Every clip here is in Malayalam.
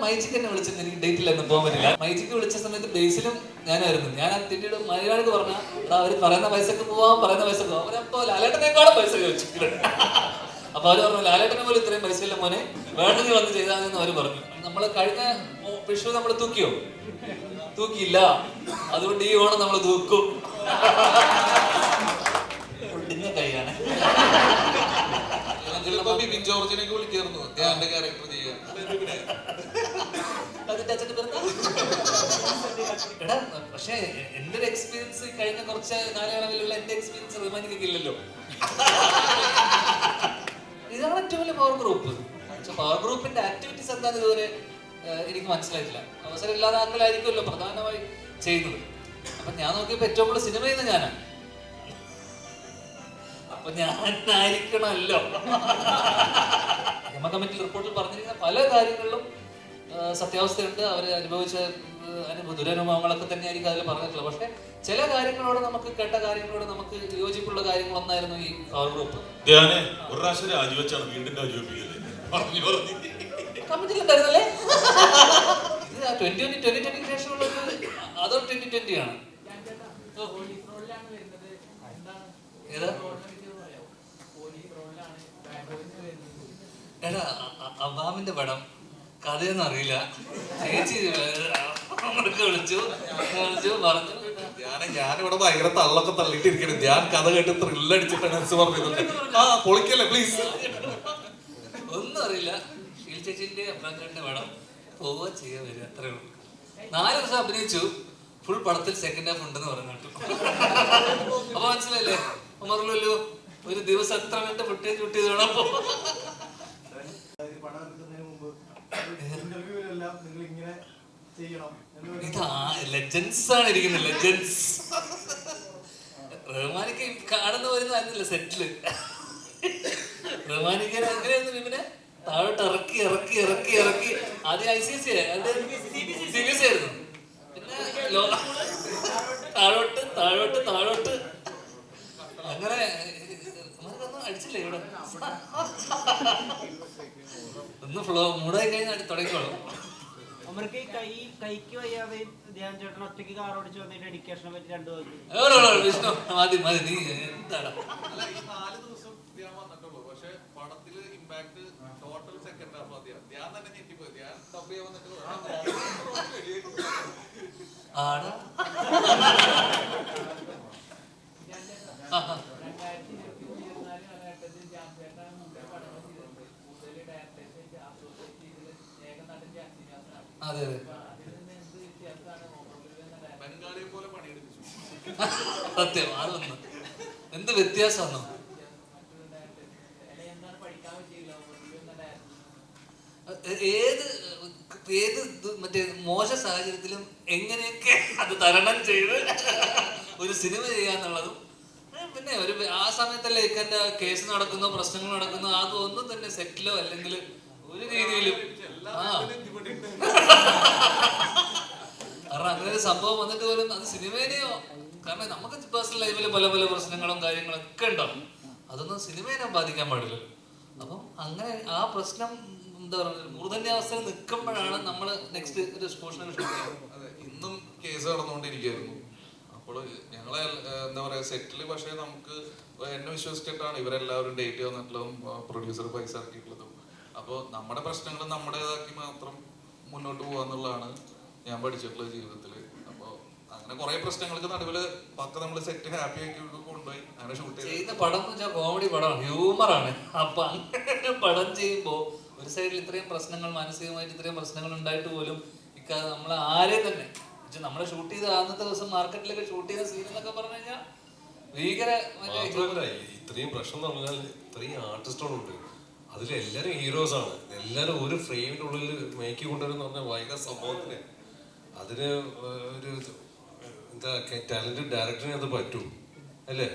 മൈജിക്ക് എന്നെ വിളിച്ചിട്ട് എനിക്ക് ഡേറ്റിലൊന്നും പോകാൻ പറ്റില്ല. മൈജിക്ക് വിളിച്ച സമയത്ത് ബേസിലും ഞാനായിരുന്നു. ഞാൻ ആ തിണ്ടിയുടെ മലയാളിക്ക് പറഞ്ഞാൽ അവർ പറയുന്ന പൈസക്ക് പോവാം, പറയുന്ന പൈസക്ക് പോവാം. അവരപ്പോ ലാലേട്ടനേക്കാളും പൈസ ചോദിച്ചിട്ടുണ്ട്. അപ്പൊ അവര് പറഞ്ഞു ലാലേട്ടനെ പോലും ഇത്രയും പൈസയില്ല മോനെ, വേണമെങ്കിൽ വന്ന് ചെയ്താന്ന് അവര് പറഞ്ഞു. നമ്മള് കഴിഞ്ഞ വിഷു നമ്മൾ തൂക്കിയില്ല, അതുകൊണ്ട് ഈ ഓണം നമ്മൾ തൂക്കും. ഒടിഞ്ഞ കൈയാണ്. ബിബിൻ ജോർജിനൊക്കെ വിളിക്കായിരുന്നു ധ്യാന്റെ ക്യാരക്ടർ ചെയ്യാൻ. എടാ പക്ഷെ എന്റെ ഒരു എക്സ്പീരിയൻസ് കഴിഞ്ഞ കുറച്ച് കാലയളവിലുള്ള എന്റെ എക്സ്പീരിയൻസ് റഹ്മാനിക്കൊക്കെ ഇല്ലല്ലോ. ഇതാണ് ഏറ്റവും വലിയ പവർ ഗ്രൂപ്പ്. പക്ഷെ പവർ ഗ്രൂപ്പിന്റെ ആക്ടിവിറ്റീസ് എന്താണെന്ന് ഇതുവരെ എനിക്ക് മനസ്സിലായിട്ടില്ല. അവസരം ഇല്ലാതാക്കലായിരിക്കുമല്ലോ പ്രധാനമായി ചെയ്യുന്നത്. അപ്പൊ ഞാൻ നോക്കിയപ്പോ ഏറ്റവും കൂടുതൽ സിനിമ ചെയ്യുന്ന ഞാനാണ്. അപ്പൊ ഞാനായിരിക്കണമല്ലോ. കമ്മിറ്റി റിപ്പോർട്ടിൽ പറഞ്ഞിരിക്കുന്ന പല കാര്യങ്ങളിലും സത്യാവസ്ഥയുണ്ട്. അവർ അനുഭവിച്ച ദുരനുഭവങ്ങളൊക്കെ തന്നെയായിരിക്കും അതിൽ പറഞ്ഞിട്ടുള്ളത്. പക്ഷെ ചില കാര്യങ്ങളോട് നമുക്ക് കേട്ട കാര്യങ്ങളോട് നമുക്ക് യോജിപ്പുള്ള കാര്യങ്ങളൊന്നായിരുന്നു ഈ പവർ ഗ്രൂപ്പ്. കമ്മിറ്റിയിലുണ്ടായിരുന്നല്ലേ? ഇത് 2020 ശേഷമുള്ള അതോ 2020 ആണ്? ഏതാ? എടാ അവാമിന്റെ പടം കഥയൊന്നും അറിയില്ല. ചേച്ചി വിളിച്ചു പറഞ്ഞു. ഞാനിവിടെ ഭയങ്കര തള്ളൊക്കെ തള്ളിട്ടിരിക്കണേ. ഞാൻ കഥ കേട്ട് ത്രില്ലടിച്ചിട്ടാണ് പറഞ്ഞത്. ആ പൊളിക്കല്ലേ പ്ലീസ്. ഒന്നും അറിയില്ല. ഷീൽ ചേച്ചിന്റെ അബ്രാഞ്ചിന്റെ പടം പോവുക ചെയ്യുക വരിക, അത്രേ ഉള്ളൂ. 4 ദിവസം അഭിനയിച്ചു. ഫുൾ പടത്തിൽ സെക്കൻഡ് ഹാഫ് ഉണ്ടെന്ന് പറഞ്ഞു. അപ്പൊ മനസ്സിലല്ലേ ഉമർലുല്ലു ഒരു ദിവസം എത്ര മിനിറ്റ് ഫുട്ടേജ് ഷൂട്ട് ചെയ്ത് വേണം. ഇതാ ലെജൻസ് ആണ് ഇരിക്കുന്നത്. ലെജൻസ് റഹ്മാനിക്ക് കാണുന്ന വരുന്നല്ല സെറ്റില്. റഹ്മാനിക്ക് അങ്ങനെയായിരുന്നു. പിന്നെ താഴോട്ട് ഇറക്കി ആദ്യം ICC CBSE ആയിരുന്നു. പിന്നെ താഴോട്ട് അങ്ങനെ നമുക്കൊന്നും അടിച്ചില്ലേ ഇവിടെ. ഒന്ന് ഫ്ലോ മൂടായി കഴിഞ്ഞാൽ തുടങ്ങിക്കോളും. അവർക്ക് കൈക്ക് വയ്യാതെ ധ്യാൻ ചേട്ടൻ ഒറ്റയ്ക്ക് കാർ ഓടിച്ച് വന്നിട്ട് എഡ്യൂക്കേഷനെ പറ്റി 2 വാക്ക്. വിഷ്ണു മതി നീ എന്താണ്? 4 ദിവസം ധ്യാൻ വന്നിട്ടുള്ളൂ. പക്ഷെ പടത്തില് ഇമ്പാക്ട് ടോട്ടൽ സെക്കൻഡ് ഹാഫ് ആദ്യം ധ്യാൻ തന്നെ ഞെട്ടിപ്പോയി. ധ്യാൻ ഡബ് ചെയ്യാൻ വന്നിട്ട് ആടാ അതെ ബംഗാളിയെ പോലെ പണിയെടുപ്പിച്ചു. സത്യം. അതൊന്ന് എന്ത് വ്യത്യാസമാണോ? ഏത് മറ്റേ മോശ സാഹചര്യത്തിലും എങ്ങനെയൊക്കെ അത് തരണം ചെയ്ത് ഒരു സിനിമ ചെയ്യാന്നുള്ളതും, പിന്നെ ഒരു ആ സമയത്തല്ലേ ഇക്കന്റെ കേസ് നടക്കുന്നു, പ്രശ്നങ്ങൾ നടക്കുന്നു, അതൊന്നും തന്നെ സെറ്റിലോ അല്ലെങ്കിൽ ഒരു രീതിയിലും കാരണം അങ്ങനെ ഒരു സംഭവം വന്നിട്ട് പോലും അത് സിനിമേനെയോ, കാരണം നമുക്ക് പേഴ്സണൽ ലൈഫിൽ പല പല പ്രശ്നങ്ങളും കാര്യങ്ങളൊക്കെ ഉണ്ടാവും. അതൊന്നും സിനിമേനെ ബാധിക്കാൻ പാടില്ലല്ലോ. അപ്പം അങ്ങനെ ആ പ്രശ്നം എന്താ പറയുക മൂർധന്യാവസ്ഥയിൽ നിൽക്കുമ്പോഴാണ് നമ്മൾ നെക്സ്റ്റ് ഒരു എക്സ്പോഷനെ ഷൂട്ട് ചെയ്യുന്നത്. അതെ, ഇന്നും കേസ് നടന്നുകൊണ്ടിരിക്കുകയായിരുന്നു. അപ്പോൾ ഞങ്ങളെ എന്താ പറയാ സെറ്റില്, പക്ഷെ നമുക്ക് എന്നെ വിശ്വസിച്ചിട്ടാണ് ഇവരെല്ലാവരും ഡേറ്റ് തന്നിട്ടുള്ളതും പ്രൊഡ്യൂസർ പൈസ ഇറക്കിയിട്ടുള്ളതും. അപ്പോൾ നമ്മുടെ പ്രശ്നങ്ങൾ നമ്മുടേതാക്കി മാത്രം മുന്നോട്ട് പോകാന്നുള്ളതാണ് ഞാൻ പഠിച്ചിട്ടുള്ള ജീവിതത്തിൽ. അപ്പോൾ അങ്ങനെ കുറെ പ്രശ്നങ്ങൾക്ക് നടുവില് പക്ക നമ്മൾ സെറ്റ് ഹാപ്പി ആക്കി കൊണ്ടുപോയി അങ്ങനെ ഷൂട്ട് ചെയ്യുന്ന പടം എന്ന് വെച്ചാൽ കോമഡി പടമാണ്, ഹ്യൂമറാണ്. അപ്പൊ അങ്ങനെ പടം ചെയ്യുമ്പോ ഒരു സൈഡിൽ ഇത്രയും പ്രശ്നങ്ങൾ, മാനസികമായിട്ട് ഇത്രയും പ്രശ്നങ്ങൾ ഉണ്ടായിട്ട് പോലും നമ്മളെ ആരെയും തന്നെ നമ്മളെ ഷൂട്ട് ചെയ്ത അന്നത്തെ ദിവസം മാർക്കറ്റിലൊക്കെ ഷൂട്ട് ചെയ്ത സീൻ എന്നൊക്കെ പറഞ്ഞു കഴിഞ്ഞാൽ ഭീകര. ഇത്രയും പ്രശ്നം എന്ന് പറഞ്ഞാൽ ഇത്രയും ആർട്ടിസ്റ്റുകളുണ്ട്, അതിലെല്ലാരും ഹീറോസ് ആണ്. എല്ലാരും ഒരു ഫ്രെയിമിനുള്ളിൽ മേക്കി കൊണ്ടുവരുന്ന പറഞ്ഞാൽ ഭയങ്കര സംഭവത്തിന് അതിന് ഒരു എന്താ ടാലന്റഡ് ഡയറക്ടറിനെ അത് പറ്റൂ അല്ലേ?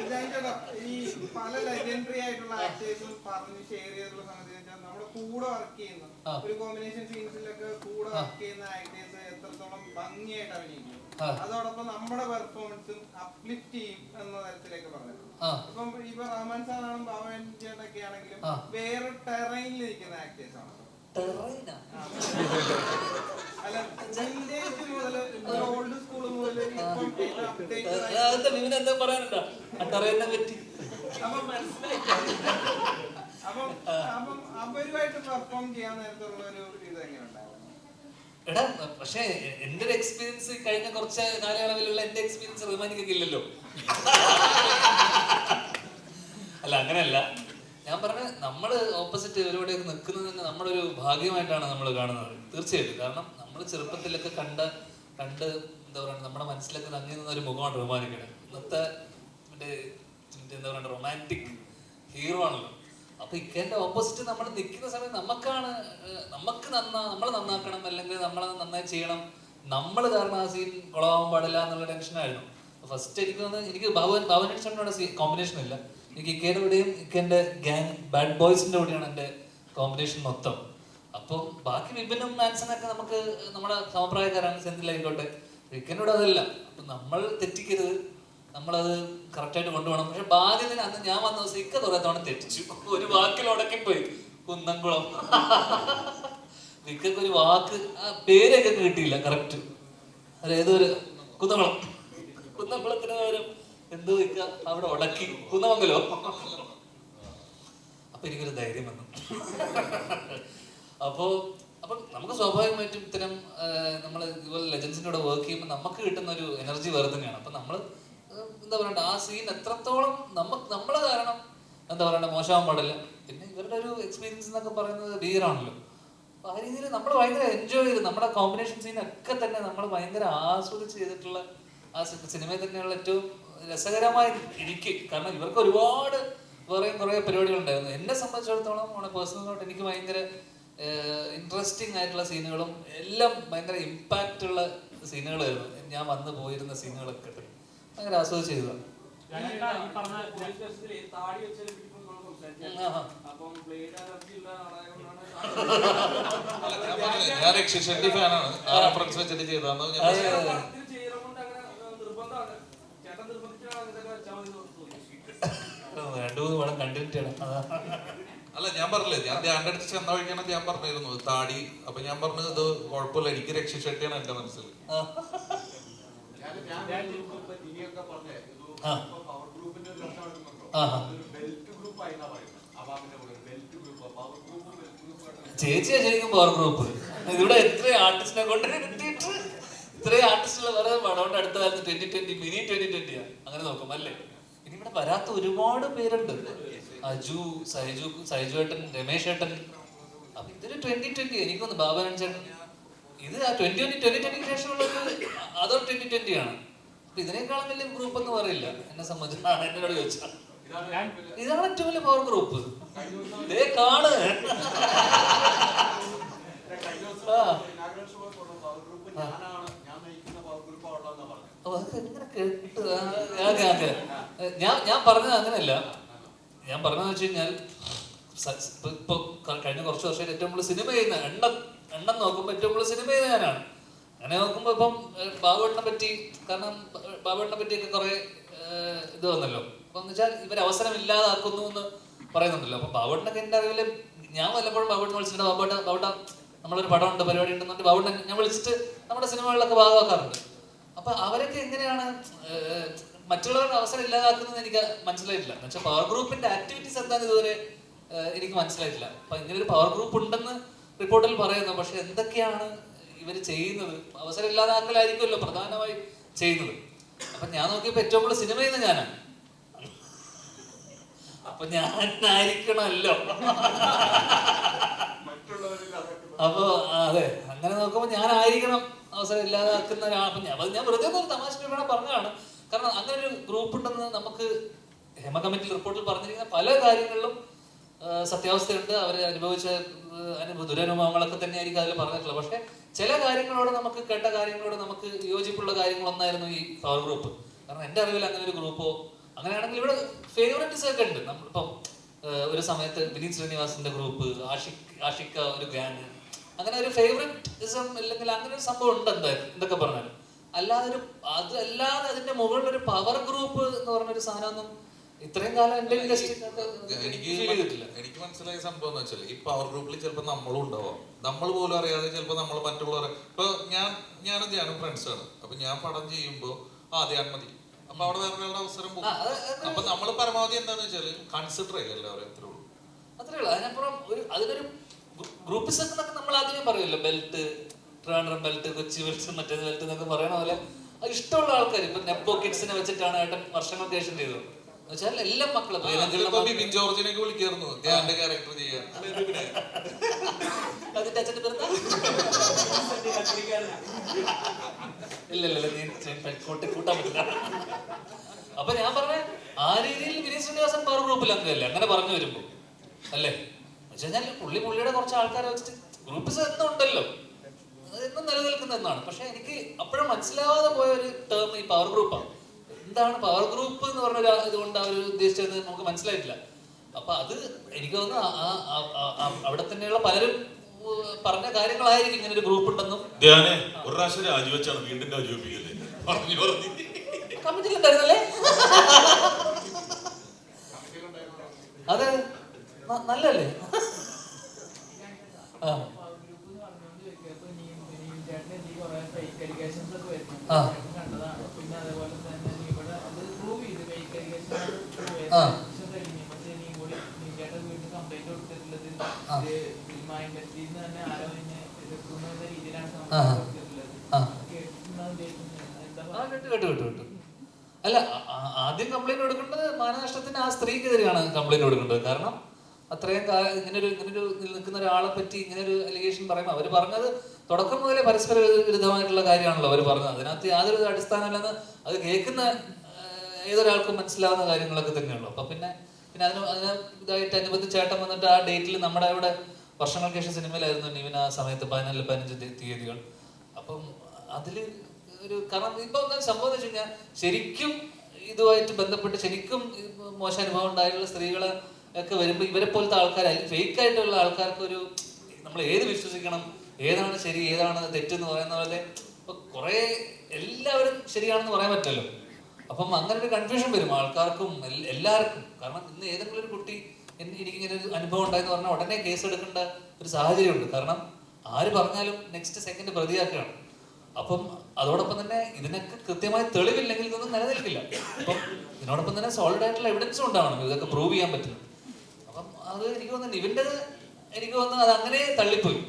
ചേട്ടാ, ഈ പല ലെജൻഡറി ആയിട്ടുള്ള ആക്ടേഴ്സും പറഞ്ഞ് ഷെയർ ചെയ്തിട്ടുള്ള സമയത്ത് വെച്ചാൽ നമ്മുടെ കൂടെ വർക്ക് ചെയ്യുന്ന ഒരു കോമ്പിനേഷൻ സീൻസിലൊക്കെ കൂടെ വർക്ക് ചെയ്യുന്ന ആക്ടേഴ്സ് എത്രത്തോളം ഭംഗിയായിട്ട് അഭിനയിക്കും, അതോടൊപ്പം നമ്മുടെ പെർഫോമൻസും അപ്ലിഫ്റ്റ് ചെയ്യും എന്ന തരത്തിലേക്ക് പറഞ്ഞത്. അപ്പം ഇപ്പൊ റഹ്മാൻ സാറാണ് ഭാവൻ ചേട്ടൊക്കെ ആണെങ്കിലും വേറെ ടെറൈനിൽ നിൽക്കുന്ന ആക്ടേഴ്സ് ആണ്. അല്ല, വിന്റേജ് മുതൽ ഓൾഡ് സ്കൂൾ മുതൽ എന്താ പറയാനുണ്ടോ പറ്റി? അപ്പം മനസ്സിലായി. അപ്പം അവരുമായിട്ട് പെർഫോം ചെയ്യാൻ നേരത്തുള്ള ഒരു ഇത് എങ്ങനെ ഉണ്ടായിരുന്നു? എടാ, പക്ഷെ എന്റെ ഒരു എക്സ്പീരിയൻസ് കഴിഞ്ഞ കുറച്ച് കാലയളവിലുള്ള എന്റെ എക്സ്പീരിയൻസ് റഹ്മാനിക്കൊക്കെ ഇല്ലല്ലോ. അല്ല, അങ്ങനെയല്ല ഞാൻ പറഞ്ഞ, നമ്മള് ഓപ്പോസിറ്റ് ഇവരോടെ നിൽക്കുന്നത് തന്നെ നമ്മുടെ ഒരു ഭാഗ്യമായിട്ടാണ് നമ്മൾ കാണുന്നത്. തീർച്ചയായിട്ടും. കാരണം നമ്മൾ ചെറുപ്പത്തിലൊക്കെ കണ്ട് എന്താ പറയുക, നമ്മുടെ മനസ്സിലൊക്കെ തങ്ങി നിന്ന ഒരു മുഖമാണ് റഹ്മാനിക്കണേ. ഇന്നത്തെ മറ്റേ എന്താ പറയുക, റൊമാൻറ്റിക് ഹീറോ ആണല്ലോ. അപ്പൊ ഇക്കേന്റെ ഓപ്പോസിറ്റ് നമ്മൾ നിൽക്കുന്ന സമയത്ത് നമ്മൾ നന്നാക്കണം, അല്ലെങ്കിൽ നമ്മളത് നന്നായി ചെയ്യണം, നമ്മൾ കാരണം ആ സീൻ കൊളാവാൻ പാടില്ല എന്നുള്ള ടെൻഷനായിരുന്നു. ഫസ്റ്റ് എനിക്ക് ഭാവനോട് കോമ്പിനേഷൻ ഇല്ല. എനിക്ക് ഇക്കേന്റെ കൂടെയും ഇക്കേന്റെ ഗ്യാങ് ബാഡ് ബോയ്സിന്റെ കൂടെയാണ് എന്റെ കോമ്പിനേഷൻ മൊത്തം. അപ്പം ബാക്കി വിപിനും മാൻസനൊക്കെ നമുക്ക് നമ്മുടെ സമപ്രായക്കാരാണ്, സെന്തിലായിക്കോട്ടെ. ഇക്കേനോട് അതല്ല. അപ്പൊ നമ്മൾ തെറ്റിക്കരുത്, നമ്മളത് കറക്റ്റായിട്ട് കൊണ്ടുപോകണം. പക്ഷെ ഭാഗ്യത്തിന് അന്ന് ഞാൻ വന്ന ദിവസം ഇക്ക കുറെ തവണ തെറ്റിച്ചു. ഒരു വാക്കിൽ ഉടക്കിപ്പോയി, കുന്നംകുളം. ഇക്കൊക്കെ ഒരു വാക്ക്, ആ പേരൊക്കെ കിട്ടിയില്ല കറക്റ്റ്. ഏതൊരു കുന്നംകുളത്തിന് പകരം എന്തോ ഇക്ക അവിടെ ഉടക്കി, കുന്നമംഗലോ. അപ്പൊ എനിക്കൊരു ധൈര്യം വന്നു. അപ്പം നമുക്ക് സ്വാഭാവികമായിട്ടും ഇത്തരം നമ്മൾ ഇതുപോലെ ലെജൻസിൻ്റെ കൂടെ വർക്ക് ചെയ്യുമ്പോൾ നമുക്ക് കിട്ടുന്ന ഒരു എനർജി വേറെ തന്നെയാണ്. അപ്പൊ നമ്മൾ എന്താ പറയണ്ട, ആ സീൻ എത്രത്തോളം നമ്മളെ കാരണം എന്താ പറയണ്ട മോശമാകാൻ പാടില്ല. പിന്നെ ഇവരുടെ ഒരു എക്സ്പീരിയൻസ് എന്നൊക്കെ പറയുന്നത് ഭീകരമാണല്ലോ. അപ്പൊ ആ രീതിയിൽ നമ്മൾ ഭയങ്കര എൻജോയ് ചെയ്ത് നമ്മുടെ കോമ്പിനേഷൻ സീനൊക്കെ തന്നെ നമ്മൾ ഭയങ്കര ആസ്വദിച്ച് ചെയ്തിട്ടുള്ള ആ സിനിമയിൽ തന്നെയുള്ള ഏറ്റവും രസകരമായി എനിക്ക്. കാരണം ഇവർക്ക് ഒരുപാട് വേറെയും കുറേ പരിപാടികളുണ്ടായിരുന്നു. എന്നെ സംബന്ധിച്ചിടത്തോളം നമ്മുടെ പേഴ്സണലായിട്ട് എനിക്ക് ഭയങ്കര ഇൻട്രസ്റ്റിംഗ് ആയിട്ടുള്ള സീനുകളും എല്ലാം ഭയങ്കര ഇമ്പാക്റ്റ് ഉള്ള സീനുകളായിരുന്നു. ഞാൻ വന്നു പോയിരുന്ന സീനുകളൊക്കെ ഭയങ്കര ആസ്വദിച്ച് ചെയ്തതാണ്. ഞാൻ രക്ഷിഷെട്ടി ഫാനാണ്. ആ റെഫറൻസ് വെച്ചിട്ട് ചെയ്താന്ന് രണ്ടു മൂന്ന് പടം കണ്ടിട്ടാണ്. അല്ല, ഞാൻ പറഞ്ഞില്ലേ, ഞാൻ ധ്യാൻ്റെ അടുത്ത് ചെന്ന വഴിക്കാണ് ഞാൻ പറഞ്ഞിരുന്നു താടി. അപ്പൊ ഞാൻ പറഞ്ഞത് ഇത് കുഴപ്പമില്ല, എനിക്ക് രക്ഷിഷെട്ടിയാണ് എന്റെ മനസ്സിൽ. ചേച്ചിയാ ശരിക്കും പവർ ഗ്രൂപ്പ്. ഇവിടെ എത്ര ആർട്ടിസ്റ്റിനെ കൊണ്ട് കിട്ടിയിട്ട് ഇത്രയും ആർട്ടിസ്റ്റുകൾ വേറെ പടമുണ്ട്. അടുത്ത കാലത്ത് 2020 മിനി 2020 അങ്ങനെ നോക്കും അല്ലേ. ഇനി ഇവിടെ വരാത്ത ഒരുപാട് പേരുണ്ട്. അജു, സൈജു ഏട്ടൻ, രമേശ് ഏട്ടൻ. അപ്പൊ ഇതൊരു 2020. എനിക്കൊന്ന് ബാബുരാൻ ചേട്ടൻ ഇത് ആ 2020 ശേഷമുള്ളത് അതോ 2020 ആണ്. അപ്പൊ ഇതിനേക്കാളും വലിയ ഗ്രൂപ്പ് എന്ന് പറയില്ല എന്നെ സംബന്ധിച്ച്. എന്നോട് ചോദിച്ചാൽ ഇതാണ് ഏറ്റവും വലിയ പവർ ഗ്രൂപ്പ്. കാണ് ഞാൻ പറഞ്ഞത് അങ്ങനെയല്ല. ഞാൻ പറഞ്ഞതെന്ന് വെച്ച് കഴിഞ്ഞാൽ ഇപ്പൊ കഴിഞ്ഞ കുറച്ച് വർഷമായിട്ട് ഏറ്റവും കൂടുതൽ സിനിമ ചെയ്യുന്ന എണ്ണം നോക്കുമ്പോൾ ഏറ്റവും കൂടുതൽ സിനിമ ചെയ്യുന്ന ഞാനാണ്. അങ്ങനെ നോക്കുമ്പോ ഇപ്പം ബാബുവേട്ടനെ പറ്റി, കാരണം ബാബുവേട്ടനെ പറ്റിയൊക്കെ കുറെ ഇത് വന്നല്ലോ. അപ്പൊ എന്ന് വെച്ചാൽ ഇവർ അവസരം ഇല്ലാതാക്കുന്നു എന്ന് പറയുന്നുണ്ടല്ലോ. അപ്പൊ ബാബുവേട്ടനൊക്കെ എന്റെ അറിവില് ഞാൻ വല്ലപ്പോഴും ബാബുവേട്ടനെ വിളിച്ചിട്ട് ബാബുവേട്ട നമ്മളൊരു പടമുണ്ട്, പരിപാടി ഉണ്ടെന്നുണ്ട് ബാബുവേട്ടൻ ഞാൻ വിളിച്ചിട്ട് നമ്മുടെ സിനിമകളിലൊക്കെ ഭാഗമാക്കാറുണ്ട്. അപ്പൊ അവരൊക്കെ എങ്ങനെയാണ് മറ്റുള്ളവരുടെ അവസരം ഇല്ലാതാക്കുന്നത് എനിക്ക് മനസ്സിലായിട്ടില്ല. എന്ന് വെച്ചാൽ പവർ ഗ്രൂപ്പിന്റെ ആക്ടിവിറ്റീസ് എന്താണെന്ന് ഇതുവരെ എനിക്ക് മനസ്സിലായിട്ടില്ല. അപ്പൊ ഇങ്ങനെ ഒരു പവർ ഗ്രൂപ്പ് ഉണ്ടെന്ന് റിപ്പോർട്ടിൽ പറയുന്നു. പക്ഷെ എന്തൊക്കെയാണ് ഇവർ ചെയ്യുന്നത്? അവസരം ഇല്ലാതാക്കലായിരിക്കുമല്ലോ പ്രധാനമായി ചെയ്യുന്നത്. അപ്പൊ ഞാൻ നോക്കിയപ്പോ ഏറ്റവും കൂടുതൽ സിനിമ ചെയ്യുന്ന ഞാനാണ്. അപ്പൊ ഞാനായിരിക്കണമല്ലോ. അപ്പൊ അതെ, അങ്ങനെ നോക്കുമ്പോ ഞാനായിരിക്കണം അവസരം ഇല്ലാതാക്കുന്ന ഒരാൾ. അപ്പൊ ഞാൻ വെറുതെ ഒരു തമാശക്ക് വേണം പറഞ്ഞതാണ്. കാരണം അങ്ങനെ ഒരു ഗ്രൂപ്പ് ഉണ്ടെന്ന് നമുക്ക് ഹേമ കമ്മിറ്റി റിപ്പോർട്ടിൽ പറഞ്ഞിരിക്കുന്ന പല കാര്യങ്ങളിലും സത്യാവസ്ഥയുണ്ട്. അവർ അനുഭവിച്ച ദുരനുഭവങ്ങളൊക്കെ തന്നെയായിരിക്കും അതിൽ പറഞ്ഞിട്ടുള്ളത്. പക്ഷെ ചില കാര്യങ്ങളോട് നമുക്ക് കേട്ട കാര്യങ്ങളോട് നമുക്ക് യോജിപ്പുള്ള കാര്യങ്ങളൊന്നായിരുന്നു ഈ പവർ ഗ്രൂപ്പ്. കാരണം എൻ്റെ അറിവിൽ അങ്ങനെ ഒരു ഗ്രൂപ്പോ അങ്ങനെയാണെങ്കിൽ ഇവിടെ ഫേവറേറ്റ്സ് ഒക്കെ ഉണ്ട്. നമ്മളിപ്പം ഒരു സമയത്ത് വിനീത് ശ്രീനിവാസിന്റെ ഗ്രൂപ്പ്, ആഷിക്ക ഒരു ഗ്യാങ്, അങ്ങനെ ഒരു ഫേവറേറ്റിസം അല്ലെങ്കിൽ അങ്ങനെ ഒരു സംഭവം ഉണ്ട് എന്തായാലും എന്തൊക്കെ പറഞ്ഞാലും. അല്ലാതെ അതിന്റെ മുകളിൽ ഒരു പവർ ഗ്രൂപ്പ് എന്ന് പറഞ്ഞൊരു സാധനമൊന്നും ഇത്രയും കാലം എന്റെ എനിക്ക് മനസ്സിലായ സംഭവം എന്ന് വെച്ചാൽ ഈ പവർ ഗ്രൂപ്പിൽ ചിലപ്പോൾ നമ്മളും ഉണ്ടാവാം, നമ്മൾ പോലും അറിയാതെ ചിലപ്പോൾ നമ്മൾ മറ്റുള്ളവർ ഇപ്പൊ ഞാനും ഫ്രണ്ട്സാണ്. അപ്പൊ ഞാൻ പടം ചെയ്യുമ്പോ ധ്യാൻ മതി, അപ്പൊ അവിടെ വേറൊരാളുടെ അവസരം പോകും. അപ്പൊ നമ്മൾ പരമാവധി എന്താന്ന് വെച്ചാല് കൺസിഡർ ചെയ്യും എല്ലാവരും, അത്രേ ഉള്ളൂ. അതിനപ്പുറം അതിനൊരു ഗ്രൂപ്പിസം എന്നൊക്കെ നമ്മൾ ആദ്യമേ പറയുമല്ലോ, belt, Trivandrum belt, Kochi belt, മറ്റേത് ബെൽറ്റ് എന്നൊക്കെ പറയണ പോലെ അത് ഇഷ്ടമുള്ള ആൾക്കാർ. ഇപ്പൊ നെപ്പോ കിഡ്സിനെ വെച്ചിട്ടാണ് ഏട്ടൻ വർഷങ്ങൾക്ക് ശേഷം ചെയ്തത്. എന്നുവെച്ചാൽ എല്ലാ മക്കളും ബിബിൻ ജോർജിനെയൊക്കെ വിളിക്കായിരുന്നു ധ്യാന്റെ ക്യാരക്ടർ ചെയ്യാൻ. അതിന്റെ അച്ഛന്റെ പേര് ഇല്ലല്ലോ, നീ കൂട്ടാൻ പറ്റില്ല. അപ്പൊ ഞാൻ പറഞ്ഞ ആ രീതിയിൽ വിനീത് ശ്രീനിവാസൻ പവർ ഗ്രൂപ്പിൽ അംഗമല്ലേ അങ്ങനെ പറഞ്ഞു വരുമ്പോ അല്ലേ? എന്നുവെച്ചാൽ പുള്ളിയുടെ കുറച്ച് ആൾക്കാരെ വെച്ചിട്ട് ഗ്രൂപ്പിസ് എന്നും ഉണ്ടല്ലോ, എന്നും നിലനിൽക്കുന്ന എന്നാണ്. പക്ഷെ എനിക്ക് അപ്പോഴും മനസ്സിലാവാതെ പോയ ഒരു ടേം ഈ പവർ ഗ്രൂപ്പാണ്. എന്താണ് പവർ ഗ്രൂപ്പ് എന്ന് പറഞ്ഞ ഇതുകൊണ്ട് അവർ ഉദ്ദേശിച്ചത് നമുക്ക് മനസ്സിലായിട്ടില്ല. അപ്പൊ അത് എനിക്ക് തോന്നുന്നു അവിടെ തന്നെയുള്ള പലരും പറഞ്ഞ കാര്യങ്ങളായിരിക്കും ഇങ്ങനെ ഒരു ഗ്രൂപ്പ് ഉണ്ടെന്നും. ഒരു പ്രാവശ്യം രാജിവെച്ചാണ് വീണ്ടും രാജിവെപ്പിക്കല്ലേ കമ്മിറ്റിയിലുണ്ടായിരുന്നല്ലേ? അതെ, നല്ലല്ലേ? കേട്ടു. അല്ല, ആദ്യം കംപ്ലൈന്റ് കൊടുക്കേണ്ടത് മാനനഷ്ടത്തിന് ആ സ്ത്രീക്കെതിരെയാണ് കംപ്ലൈന്റ് കൊടുക്കേണ്ടത്. കാരണം അത്രയും ഇങ്ങനൊരു നിൽക്കുന്ന ഒരാളെ പറ്റി ഇങ്ങനെ ഒരു അലിഗേഷൻ പറയുമ്പോൾ അവർ പറഞ്ഞത് തുടക്കം മുതലേ പരസ്പര വിരുദ്ധമായിട്ടുള്ള കാര്യമാണല്ലോ അവർ പറഞ്ഞത്. അതിനകത്ത് യാതൊരു അടിസ്ഥാനമില്ലെന്ന് അത് കേൾക്കുന്ന ഏതൊരാൾക്കും മനസ്സിലാവുന്ന കാര്യങ്ങളൊക്കെ തന്നെയുള്ളൂ. അപ്പൊ പിന്നെ അതിന് ഇതായിട്ട് അനുബന്ധിച്ച് ചേട്ടൻ വന്നിട്ട് ആ ഡേറ്റിൽ നമ്മുടെ ഇവിടെ വർഷങ്ങൾക്ക് ശേഷം സിനിമയിലായിരുന്നു നിവിൻ ആ സമയത്ത് 14-15 തീയതികൾ. അപ്പം അതില് ഒരു കാരണം ഇപ്പൊ സംഭവം എന്ന് വെച്ച് കഴിഞ്ഞാൽ ശരിക്കും ഇതുമായിട്ട് ബന്ധപ്പെട്ട് ശരിക്കും മോശം അനുഭവം ഉണ്ടായിട്ടുള്ള സ്ത്രീകളെ ഒക്കെ വരുമ്പോൾ ഇവരെ പോലത്തെ ആൾക്കാർ, ഫേക്ക് ആയിട്ടുള്ള ആൾക്കാർക്ക് ഒരു നമ്മൾ ഏത് വിശ്വസിക്കണം, ഏതാണ് ശരി ഏതാണ് തെറ്റെന്ന് പറയുന്ന പോലെ കുറെ എല്ലാവരും ശരിയാണെന്ന് പറയാൻ പറ്റില്ലല്ലോ. അപ്പം അങ്ങനെ ഒരു കൺഫ്യൂഷൻ വരും ആൾക്കാർക്കും എല്ലാവർക്കും. കാരണം ഇന്ന് ഏതെങ്കിലും ഒരു കുട്ടി എനിക്കിങ്ങനെ ഒരു അനുഭവം ഉണ്ടായെന്ന് പറഞ്ഞാൽ ഉടനെ കേസ് എടുക്കേണ്ട ഒരു സാഹചര്യമുണ്ട്. കാരണം ആര് പറഞ്ഞാലും നെക്സ്റ്റ് സെക്കൻഡ് പ്രതിയാക്കുകയാണ്. അപ്പം അതോടൊപ്പം തന്നെ ഇതിനൊക്കെ കൃത്യമായി തെളിവില്ലെങ്കിൽ ഇതൊന്നും നിലനിൽക്കില്ല. അപ്പം ഇതിനോടൊപ്പം തന്നെ സോളിഡ് ആയിട്ടുള്ള എവിഡൻസും ഉണ്ടാവണം ഇതൊക്കെ പ്രൂവ് ചെയ്യാൻ പറ്റും. അപ്പം അത് എനിക്ക് തോന്നുന്നു നിവിൻ്റെ എനിക്ക് തോന്നുന്നു അത് അങ്ങനെ തള്ളിപ്പോയി.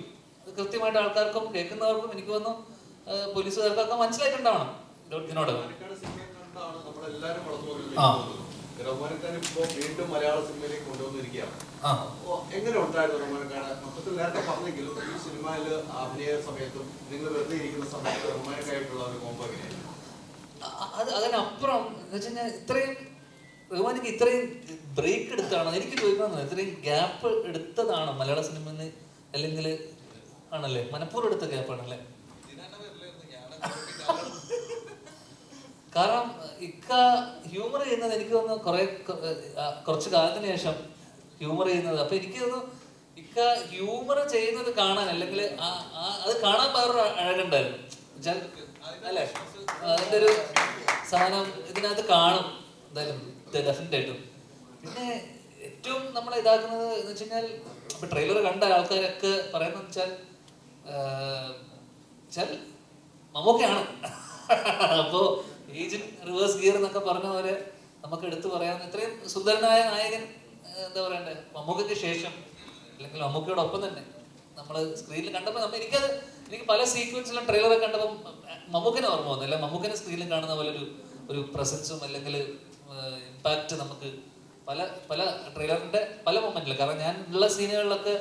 അത് കൃത്യമായിട്ട് ആൾക്കാർക്കും കേൾക്കുന്നവർക്കും എനിക്ക് തോന്നുന്നു പോലീസുകാർക്കൊക്കെ മനസ്സിലായിട്ടുണ്ടാവണം ഇതിനോട്. വീണ്ടും മലയാള സിനിമയിലേക്ക് കൊണ്ടുവന്നിരിക്കുകയാണ്. എങ്ങനെ ഉണ്ടായിരുന്നു റഹ്മാൻഖാന്? മൊത്തത്തിൽ നേരത്തെ പറഞ്ഞെങ്കിലും ഈ സിനിമയിൽ അഭിനയ സമയത്തും നിങ്ങൾ വെറുതെ ഇരിക്കുന്ന സമയത്ത് റഹ്മാൻഖായിട്ടുള്ള ഒരു കോമ്പോ എങ്ങനെയായിരുന്നു? അതിനപ്പുറം എന്ന് വെച്ച് കഴിഞ്ഞാൽ ഇത്രയും റഹ്മാനിക്ക് ഇത്രയും ബ്രേക്ക് എടുത്താണോ എനിക്ക് ചോദിക്കണം. ഇത്രയും ഗ്യാപ്പ് എടുത്തതാണോ മലയാള സിനിമയിൽ അല്ലെങ്കിൽ ആണല്ലേ? മനഃപൂർവ്വം എടുത്ത ഗ്യാപ്പാണല്ലേ? കാരണം ഇക്ക ഹ്യൂമർ ചെയ്യുന്നത് എനിക്ക് തോന്നുന്നു കുറച്ച് കാലത്തിന് ശേഷം ഹ്യൂമർ ചെയ്യുന്നത്. അപ്പൊ എനിക്ക് തോന്നുന്നു ഇക്ക ഹ്യൂമർ ചെയ്യുന്നത് കാണാൻ അല്ലെങ്കിൽ അത് കാണാൻ വേറൊരു അഴകുണ്ടായിരുന്നു അല്ലേ? അതിന്റെ ഒരു സാധനം ഇതിനകത്ത് കാണും എന്തായാലും ഡെഫിനറ്റ് ആയിട്ടും. പിന്നെ ഏറ്റവും നമ്മളെ ഇതാക്കുന്നത് എന്ന് വെച്ച് കഴിഞ്ഞാൽ അപ്പൊ ട്രെയിലർ കണ്ട ആൾക്കാരൊക്കെ പറയുന്നത് വെച്ചാൽ മമ്മൂക്കയാണ്. അപ്പോ ഏജന്റ് റിവേഴ്സ് ഗിയർ എന്നൊക്കെ പറഞ്ഞ പോലെ നമുക്ക് എടുത്തു പറയാവുന്ന ഇത്രയും സുന്ദരനായ നായകൻ എന്താ പറയണ്ടേ മമ്മൂക്കയ്ക്ക് ശേഷം അല്ലെങ്കിൽ മമ്മൂക്കയോടൊപ്പം തന്നെ നമ്മൾ സ്ക്രീനിൽ കണ്ടപ്പോൾ എനിക്ക് പല സീക്വൻസിലും ട്രെയിലറൊക്കെ കണ്ടപ്പോൾ മമ്മൂക്കനെ ഓർമ്മ വന്നു. അല്ല മമ്മൂക്കനെ സ്ക്രീനിൽ കാണുന്ന പോലെ ഒരു പ്രസൻസും അല്ലെങ്കിൽ ഇമ്പാക്റ്റ് നമുക്ക് പല ട്രെയിലറിന്റെ പല മൊമെന്റിലും. കാരണം ഞാൻ ഉള്ള സീനുകളിലൊക്കെ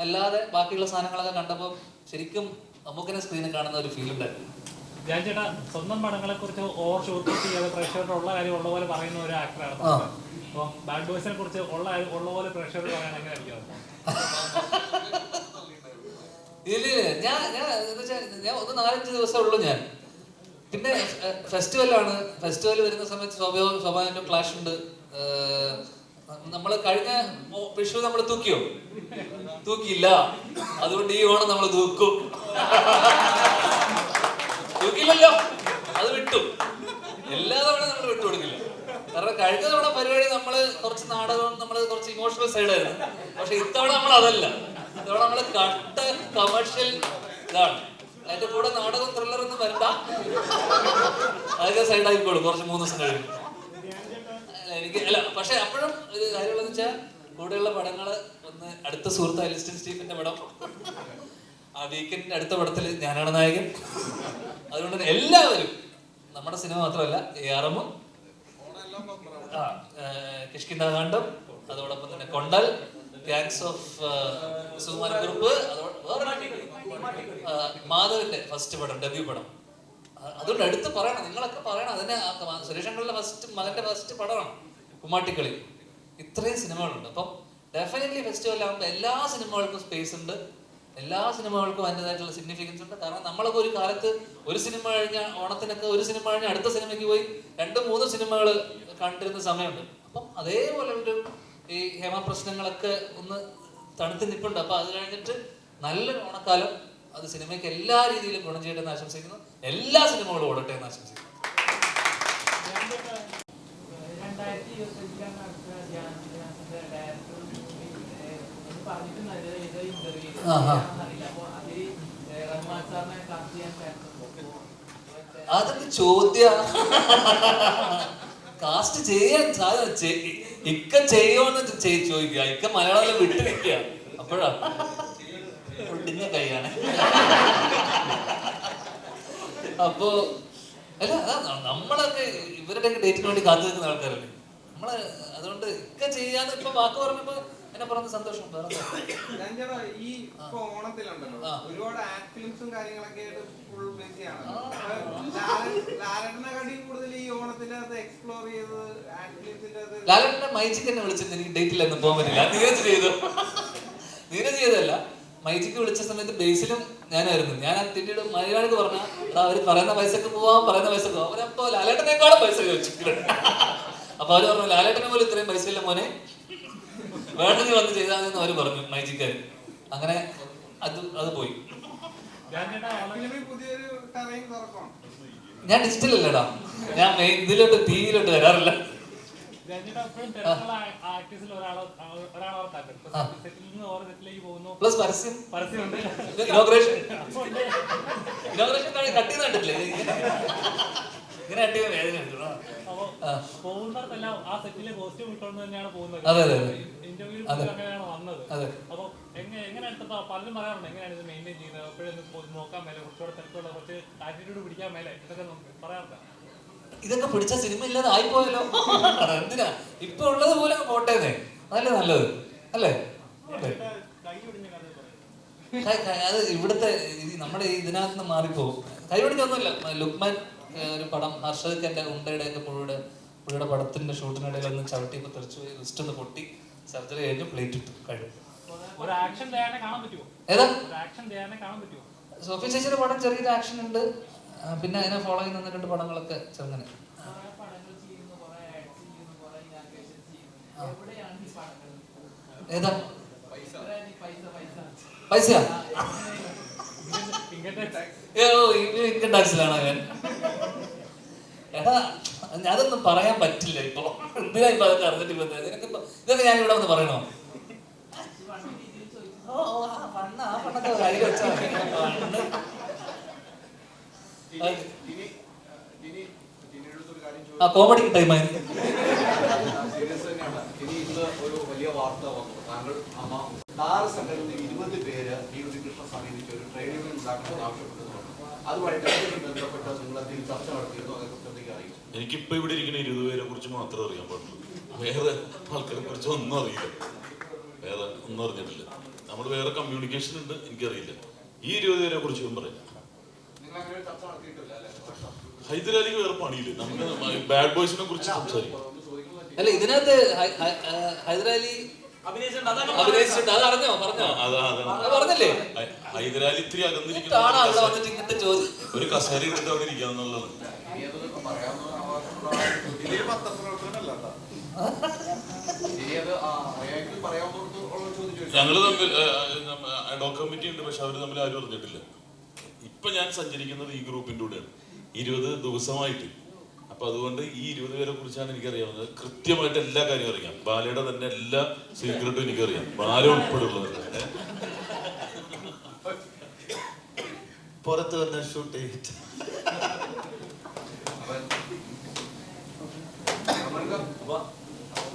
അല്ലാതെ ബാക്കിയുള്ള സാധനങ്ങളൊക്കെ കണ്ടപ്പോൾ ശരിക്കും മമ്മൂക്കനെ സ്ക്രീനിൽ കാണുന്ന ഒരു ഫീൽ ഉണ്ടായിരുന്നു. ഞാൻ ചേട്ടാ സ്വന്തം പടങ്ങളെ കുറിച്ച് ഓവർ ഷൂട്ട് ചെയ്യാതെ പ്രേക്ഷകരുടെ ഉള്ള കാര്യം ഉള്ള പോലെ പറയുന്ന ഒരു ആക്ടറാണ്. അപ്പൊ ബാഡ് ബോയ്സിനെ കുറിച്ച് ഉള്ള പോലെ പ്രേക്ഷകർ പറയാൻ എങ്ങനെ ആയിരിക്കും? ഞാൻ 4-5 ദിവസമേ ഉള്ളൂ. ഞാൻ പിന്നെ ഫെസ്റ്റിവലാണ്. ഫെസ്റ്റിവൽ വരുന്ന സമയത്ത് സ്വാഭാവികമായിട്ടും ക്ലാഷ് ഉണ്ട്. നമ്മൾ കഴിഞ്ഞ വിഷു നമ്മൾ തൂക്കിയോ? തൂക്കിയില്ല. അതുകൊണ്ട് ഈ ഓണം നമ്മൾ തൂക്കും. തൂക്കില്ലല്ലോ, അത് വിട്ടു. എല്ലാ തവണ നമ്മൾ വിട്ടുകൊടുക്കില്ല. കാരണം കഴിഞ്ഞ തവണ പരിപാടി നമ്മള് കുറച്ച് നാടകവും നമ്മൾ കുറച്ച് ഇമോഷണൽ സൈഡായിരുന്നു. പക്ഷെ ഇത്തവണ നമ്മൾ അതല്ല. ഇത്തവണ നമ്മള് കട്ട കമേഴ്ഷ്യൽ ഇതാണ്. അതിന്റെ കൂടെ നാടകം ത്രില്ലറൊന്നും വരണ്ട, അതൊക്കെ സൈഡായിക്കോളൂ കുറച്ച് 3 ദിവസം കഴിയും. എനിക്ക് അല്ല, പക്ഷെ അപ്പോഴും ഒരു കാര്യമുള്ളതെന്ന് വെച്ചാൽ കൂടെയുള്ള പടങ്ങള് ഒന്ന് അടുത്ത സുഹൃത്ത് അലിസ്റ്റൻ സ്റ്റീഫന്റെ പടം, ആ വീക്കെൻഡിന്റെ അടുത്ത പടത്തിൽ ഞാനാണ് നായകൻ. അതുകൊണ്ട് തന്നെ എല്ലാവരും, നമ്മുടെ സിനിമ മാത്രമല്ല, ARM, കിഷ്കിന്ധാകാന്ഡം, അതോടൊപ്പം തന്നെ കൊണ്ടൽ, ഗാങ്സ് ഓഫ് സുകുമാരക്കുറുപ്പ്, മാധവന്റെ ഫസ്റ്റ് പടം, ഡെബ്യൂ പടം. അതുകൊണ്ട് എടുത്ത് പറയണം, നിങ്ങളൊക്കെ പറയണം. അതിന് സുരേഷങ്ങളുടെ മകന്റെ ഫസ്റ്റ് പടമാണ് കുമ്മാട്ടിക്കളി. ഇത്രയും സിനിമകളുണ്ട്. അപ്പം ഡെഫിനറ്റ്ലി ഫെസ്റ്റിവൽ ആകുമ്പോൾ എല്ലാ സിനിമകൾക്കും സ്പേസ് ഉണ്ട്, എല്ലാ സിനിമകൾക്കും അതിൻ്റെതായിട്ടുള്ള സിഗ്നിഫിക്കൻസ് ഉണ്ട്. കാരണം നമ്മളൊക്കെ ഒരു കാലത്ത് ഒരു സിനിമ കഴിഞ്ഞ ഓണത്തിനൊക്കെ ഒരു സിനിമ കഴിഞ്ഞ അടുത്ത സിനിമയ്ക്ക് പോയി 2-3 സിനിമകൾ കണ്ടിരുന്ന സമയമുണ്ട്. അപ്പം അതേപോലെ ഒരു ഈ ഹേമപ്രശ്നങ്ങളൊക്കെ ഒന്ന് തണുത്ത് നിൽപ്പുണ്ട്. അപ്പൊ അത് കഴിഞ്ഞിട്ട് നല്ലൊരു ഓണക്കാലം, അത് സിനിമയ്ക്ക് എല്ലാ രീതിയിലും ഗുണം ചെയ്യട്ടെ എന്ന് ആശംസിക്കുന്നു. എല്ലാ സിനിമകളും ഓടട്ടെ എന്ന് ആശംസിക്കുന്നു. അതൊക്കെ ചോദ്യ കാസ്റ്റ് ചെയ്യാൻ ഇക്ക ചെയ്യുമെന്ന് ചോദിക്കുക. ഇക്ക മലയാളം വിട്ടു നിൽക്കുക. അപ്പോഴാ ഒടിഞ്ഞ കൈയാണ്. അപ്പോ അല്ല, നമ്മളൊക്കെ ഇവരുടെയൊക്കെ ഡേറ്റിന് വേണ്ടി കാത്തു നിൽക്കുന്ന ആൾക്കാരല്ലേ നമ്മള്. അതുകൊണ്ട് ഇക്ക ചെയ്യാന്ന് ഇപ്പൊ വാക്ക് പറഞ്ഞപ്പോ എന്നെ പറഞ്ഞ സന്തോഷം. ഈ ഇപ്പൊ ഓണത്തിലുണ്ടല്ലോ ഒരുപാട് ആക്ട് ഫിലിംസും കാര്യങ്ങളൊക്കെ ആയിട്ട് ഫുൾ ബിസിയാണ്. ലാലേട്ടനെക്കാട്ടി കൂടുതൽ ഈ ഓണത്തിന്റെ അത് എക്സ്പ്ലോർ ചെയ്തത് ആക്ട് ഫിലിംസിന്റെ. ലാലേട്ടന്റെ മൈജിക്ക് എന്നെ വിളിച്ചിട്ട് എനിക്ക് ഡേറ്റിലൊന്നും പോകാൻ പറ്റില്ല. നീരജ് ചെയ്തല്ല, മൈജിക്ക് വിളിച്ച സമയത്ത് ബേസിലും ഞാനായിരുന്നു. ഞാൻ ആ തിണ്ടിയുടെ മലയാളിക്ക് പറഞ്ഞ അവര് പറയുന്ന പൈസക്ക് പോവാം, പറയുന്ന പൈസക്ക് പോവാം. അവരപ്പോ ലാലേട്ടനേക്കാളും പൈസ ചോദിച്ചിട്ടുണ്ട്. അപ്പൊ അവര് പറഞ്ഞു ലാലേട്ടനെ പോലും ഇത്രയും പൈസ ഇല്ല മോനെ, വേണമെങ്കിൽ വന്ന് ചെയ്താൽ അവര് പറഞ്ഞു മൈജിക്കാര്. അങ്ങനെ അത് പോയി. ഞാൻ ഡിജിറ്റൽ അല്ലേടാ, ഞാൻ ഇതിലോട്ട് ടിവിയിലോട്ട് വരാറില്ല. പ്ലസ് പരസ്യം ഇനോഗ്രേഷൻ കട്ട് ചെയ്ത് കണ്ടിട്ടില്ലേ? ഇങ്ങനെ കട്ട് ചെയ്ത വേദന എടുക്കണം. പോകുന്നിടത്തെല്ലാം ആ സെറ്റിലെ കോസ്റ്റ്യൂം ഇട്ടുകൊണ്ട് തന്നെയാണ് പോകുന്നത്. ഇന്റർവ്യൂ അങ്ങനെയാണ് വന്നത്. അപ്പൊ എങ്ങനെ എടുത്തപ്പോ പലരും പറയാറുണ്ട് എങ്ങനെയാണ് ഇത് മെയിൻറ്റെയിൻ ചെയ്യുന്നത്, എപ്പോഴും നോക്കാൻ മേലെ, കുറച്ചുകൂടെ തിരക്കുള്ള കുറച്ച് ആറ്റിറ്റ്യൂഡ് പിടിക്കാൻ മേലെ, ഇതൊക്കെ പറയാറുണ്ട്. ഇതൊക്കെ പിടിച്ച സിനിമ ഇല്ലാതെ ആയിപ്പോയല്ലോ. എന്തിനാ ഇപ്പൊ ഉള്ളത് പോലെ പോട്ടേന്നേ, അതല്ലേ നല്ലത് അല്ലേ? അത് ഇവിടുത്തെ നമ്മുടെ ഇതിനകത്ത് നിന്ന് മാറിപ്പോകും. കൈപിടിച്ചൊന്നുമില്ല. ലുക്മാൻ ഒരു പടം, ഹർഷദ് എന്റെ ഉണ്ടയുടെ ഒക്കെ പുള്ളിയുടെ പടത്തിന്റെ ഷൂട്ടിനിടയിൽ ഒന്ന് ചവിട്ടിയപ്പോ തെറിച്ചു പോയി, റിസ്റ്റ് ഒന്ന് പൊട്ടി, സർജറി കഴിഞ്ഞു, പ്ലേറ്റ് ഇട്ടു, കഴിഞ്ഞു. ഏതാ സോഫി ചേച്ചിയുടെ പടം ചെറിയൊരു ആക്ഷൻ ഉണ്ട്. പിന്നെ അതിനെ ഫോളോ ചെയ്യുന്ന 1-2 പടങ്ങളൊക്കെ ചെറുങ്ങനെ. ഏതാ പൈസ? ഇൻകം ടാക്സിലാണോ ഞാൻ? എടാ അതൊന്നും പറയാൻ പറ്റില്ല ഇപ്പൊ. എന്തിനാ ഇപ്പൊ അതൊക്കെ അറിഞ്ഞിട്ട് ഇപ്പൊ ഇതൊക്കെ ഞാൻ ഇവിടെ വന്ന് പറയണോ? ആ പണ്ടൊക്കെ കയ്യിൽ വെച്ചാൽ കോമഡി ടൈമായി. ഒരു വലിയ വാർത്ത വന്നു. താങ്കൾ അമ്മ താരസംഘടനയിൽ 20 പേര് കൃഷ്ണ സമീപിച്ച് ഒരു ട്രേഡ് യൂണിയൻ ഉണ്ടാക്കണമെന്ന് ആവശ്യപ്പെട്ടു. അതുമായിട്ട് ബന്ധപ്പെട്ട് നിങ്ങൾ എന്തെങ്കിലും ചർച്ച നടത്തിയിരുന്നു? അതേക്കുറിച്ച് അറിയാം. എനിക്കിപ്പോ ഇവിടെ ഇരിക്കുന്ന 20 പേരെ കുറിച്ച് മാത്രമേ അറിയാൻ പാടുള്ളൂ. വേറെ ആൾക്കാരെ കുറിച്ച് ഒന്നും അറിയില്ല, വേറെ ഒന്നും അറിഞ്ഞിട്ടില്ല. നമ്മൾ വേറെ കമ്മ്യൂണിക്കേഷൻ ഉണ്ട്, എനിക്കറിയില്ല. ഈ 20 പേരെ കുറിച്ച് ഞാൻ പറയാം. ഹൈദരാലിക്ക് വേറെ പണിയില്ല, നമുക്ക് ബാഡ് ബോയ്സിനെ കുറിച്ച് സംസാരിക്കാം. അല്ല, ഇതിനകത്ത് ഹൈദരാലി അഭിനയിച്ചിട്ടുണ്ട്. അത് അറിഞ്ഞോ? പറഞ്ഞോ? അത് പറഞ്ഞില്ലേ? ഹൈദരാലി ഇത്തിരി ഇതാണോ ഇവിടെ അകന്നിരിക്കുന്ന വന്നിട്ട് ഇങ്ങനത്തെ ചോദ്യം? ഒരു കസേര എടുത്തിട്ട് അവിടെ ഇരിക്കാന്നുള്ളത്. ഇതൊരു പത്രപ്രവർത്തനമല്ല കേട്ടോ. ഇനി അത് അയാൾക്ക് പറയാവുന്ന ചോദിച്ചു. ഞങ്ങള് തമ്മിൽ അഡോക് കമ്മിറ്റി ഉണ്ട്, പക്ഷെ അവര് തമ്മിൽ ആരും അറിഞ്ഞിട്ടില്ല. ഇപ്പൊ ഞാൻ സഞ്ചരിക്കുന്നത് ഈ ഗ്രൂപ്പിന്റെ കൂടെയാണ് 20 ദിവസമായിട്ട്. അപ്പൊ അതുകൊണ്ട് ഈ 20 പേരെ കുറിച്ചാണ് എനിക്കറിയാവുന്നത്. കൃത്യമായിട്ട് എല്ലാ കാര്യവും അറിയാം. ബാലയുടെ തന്നെ എല്ലാ സീക്രട്ടും എനിക്കറിയാം, ബാല ഉൾപ്പെടെയുള്ളവരുടെ. പുറത്ത് വന്ന ഷൂട്ട് ചെയ്തിട്ട്